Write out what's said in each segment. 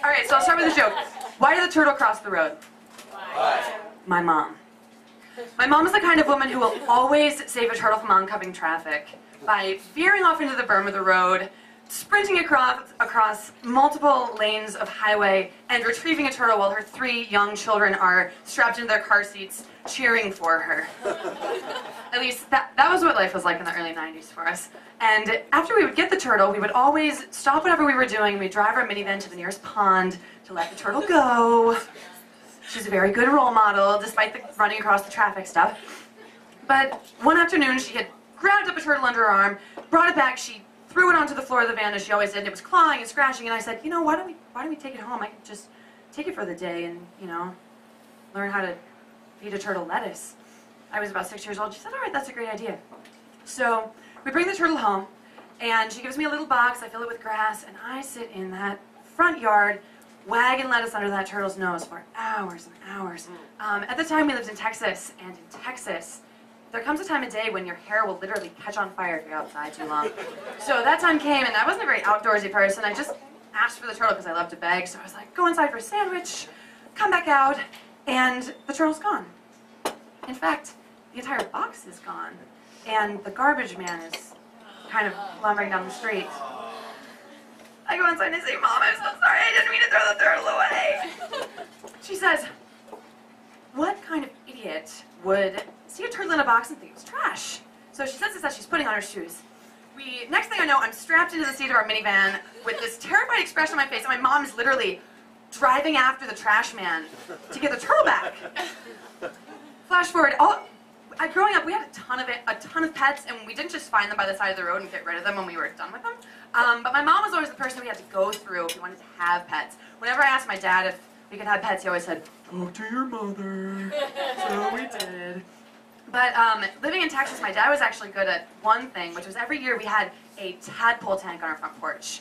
All right, so I'll start with a joke. Why did the turtle cross the road? Why? My mom. My mom is the kind of woman who will always save a turtle from oncoming traffic by veering off into the berm of the road, sprinting across multiple lanes of highway, and retrieving a turtle while her 3 young children are strapped into their car seats, cheering for her. At least that was what life was like in the early 90s for us. And after we would get the turtle, we would always stop whatever we were doing, and we'd drive our minivan to the nearest pond to let the turtle go. She's a very good role model, despite the running across the traffic stuff. But one afternoon, she had grabbed up a turtle under her arm, brought it back, she threw it onto the floor of the van as she always did, and it was clawing and scratching, and I said, you know, why don't we take it home? I could just take it for the day and, you know, learn how to feed a turtle lettuce. I was about 6 years old. She said, all right, that's a great idea. So we bring the turtle home, and she gives me a little box, I fill it with grass, and I sit in that front yard wagging lettuce under that turtle's nose for hours and hours. At the time, we lived in Texas, and in Texas, there comes a time of day when your hair will literally catch on fire if you're outside too long. So that time came, and I wasn't a very outdoorsy person. I just asked for the turtle because I love to beg, so I was like, go inside for a sandwich, come back out, and the turtle's gone. In fact, the entire box is gone, and the garbage man is kind of lumbering down the street. I go inside and I say, Mom, I'm so sorry, I didn't mean to throw the turtle away. She says, what kind of idiot would see a turtle in a box and think it was trash? So she says this as she's putting on her shoes. Next thing I know, I'm strapped into the seat of our minivan with this terrified expression on my face, and my mom is literally driving after the trash man to get the turtle back. Flash forward, growing up, we had a ton of pets, and we didn't just find them by the side of the road and get rid of them when we were done with them. But my mom was always the person we had to go through if we wanted to have pets. Whenever I asked my dad if we could have pets, he always said, talk to your mother. So we did. But living in Texas, my dad was actually good at one thing, which was every year we had a tadpole tank on our front porch.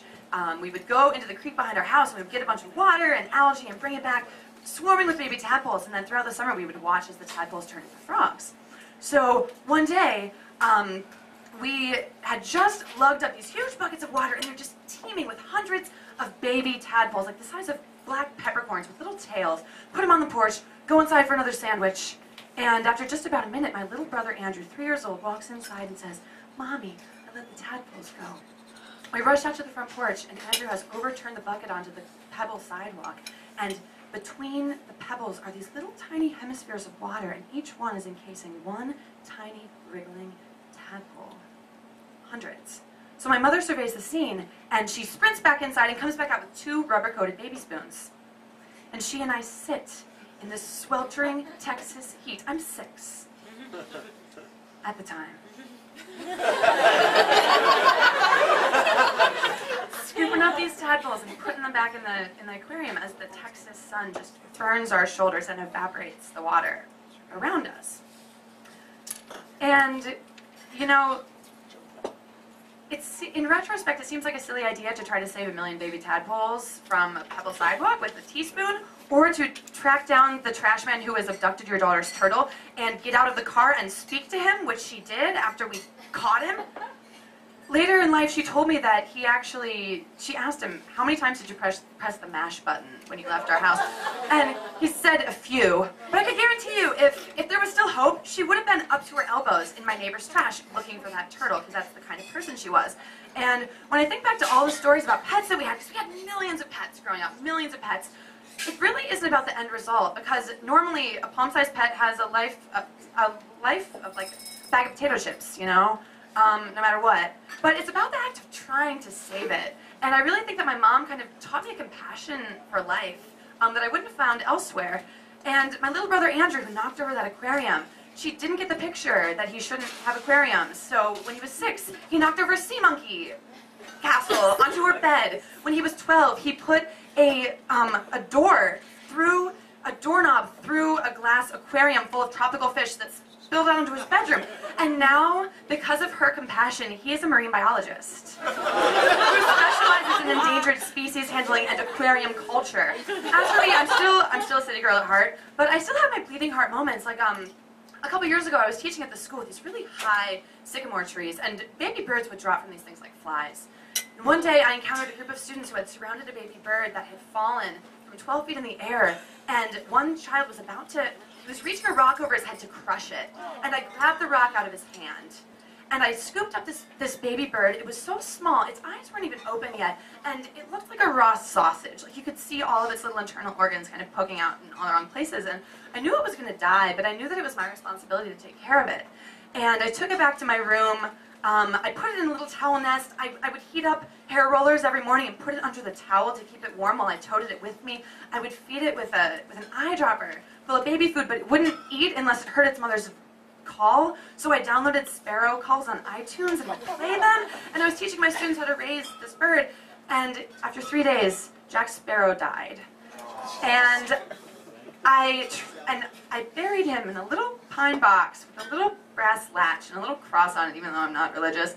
We would go into the creek behind our house, and we would get a bunch of water and algae and bring it back, swarming with baby tadpoles, and then throughout the summer we would watch as the tadpoles turned into frogs. So one day, we had just lugged up these huge buckets of water, and they're just teeming with hundreds of baby tadpoles, like the size of black peppercorns with little tails. Put them on the porch, go inside for another sandwich, and after just about a minute, my little brother Andrew, 3 years old, walks inside and says, Mommy, I let the tadpoles go. We rush out to the front porch, and Andrew has overturned the bucket onto the pebble sidewalk, and between the pebbles are these little tiny hemispheres of water, and each one is encasing one tiny wriggling tadpole. Hundreds. So my mother surveys the scene, and she sprints back inside and comes back out with 2 rubber-coated baby spoons. And she and I sit in this sweltering Texas heat. I'm 6 at the time. Scooping up these tadpoles and putting them back in the aquarium as the Texas sun just burns our shoulders and evaporates the water around us. And, you know, in retrospect, it seems like a silly idea to try to save 1 million baby tadpoles from a pebble sidewalk with a teaspoon, or to track down the trash man who has abducted your daughter's turtle and get out of the car and speak to him, which she did after we caught him. Later in life, she told me that she asked him, how many times did you press the mash button when you left our house? And he said a few. But I could guarantee you, if there was still hope, she would have been up to her elbows in my neighbor's trash looking for that turtle, because that's the kind of person she was. And when I think back to all the stories about pets that we had, because we had millions of pets growing up, millions of pets, it really isn't about the end result, because normally a palm-sized pet has a life of like a bag of potato chips, you know? No matter what. But it's about the act of trying to save it. And I really think that my mom kind of taught me a compassion for life that I wouldn't have found elsewhere. And my little brother Andrew, who knocked over that aquarium, she didn't get the picture that he shouldn't have aquariums. So when he was 6, he knocked over a sea monkey castle onto her bed. When he was 12, he put a doorknob through a glass aquarium full of tropical fish that's spilled out into his bedroom. And now, because of her compassion, he is a marine biologist who specializes in endangered species handling and aquarium culture. As for me, I'm still a city girl at heart, but I still have my bleeding heart moments. Like a couple years ago, I was teaching at the school with these really high sycamore trees, and baby birds would drop from these things like flies. And one day I encountered a group of students who had surrounded a baby bird that had fallen from 12 feet in the air, and one child was he was reaching a rock over his head to crush it, and I grabbed the rock out of his hand. And I scooped up this baby bird. It was so small, its eyes weren't even open yet, and it looked like a raw sausage. Like you could see all of its little internal organs kind of poking out in all the wrong places. And I knew it was going to die, but I knew that it was my responsibility to take care of it. And I took it back to my room. I put it in a little towel nest. I would heat up hair rollers every morning and put it under the towel to keep it warm while I toted it with me. I would feed it with an eyedropper full of baby food, but it wouldn't eat unless it heard its mother's call, so I downloaded sparrow calls on iTunes and would play them, and I was teaching my students how to raise this bird, and after 3 days, Jack Sparrow died. And I buried him in a little pine box with a little brass latch and a little cross on it, even though I'm not religious,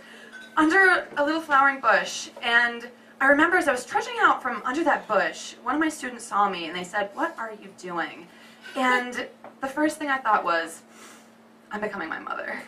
under a little flowering bush. And I remember as I was trudging out from under that bush, one of my students saw me and they said, "What are you doing?" And the first thing I thought was, I'm becoming my mother.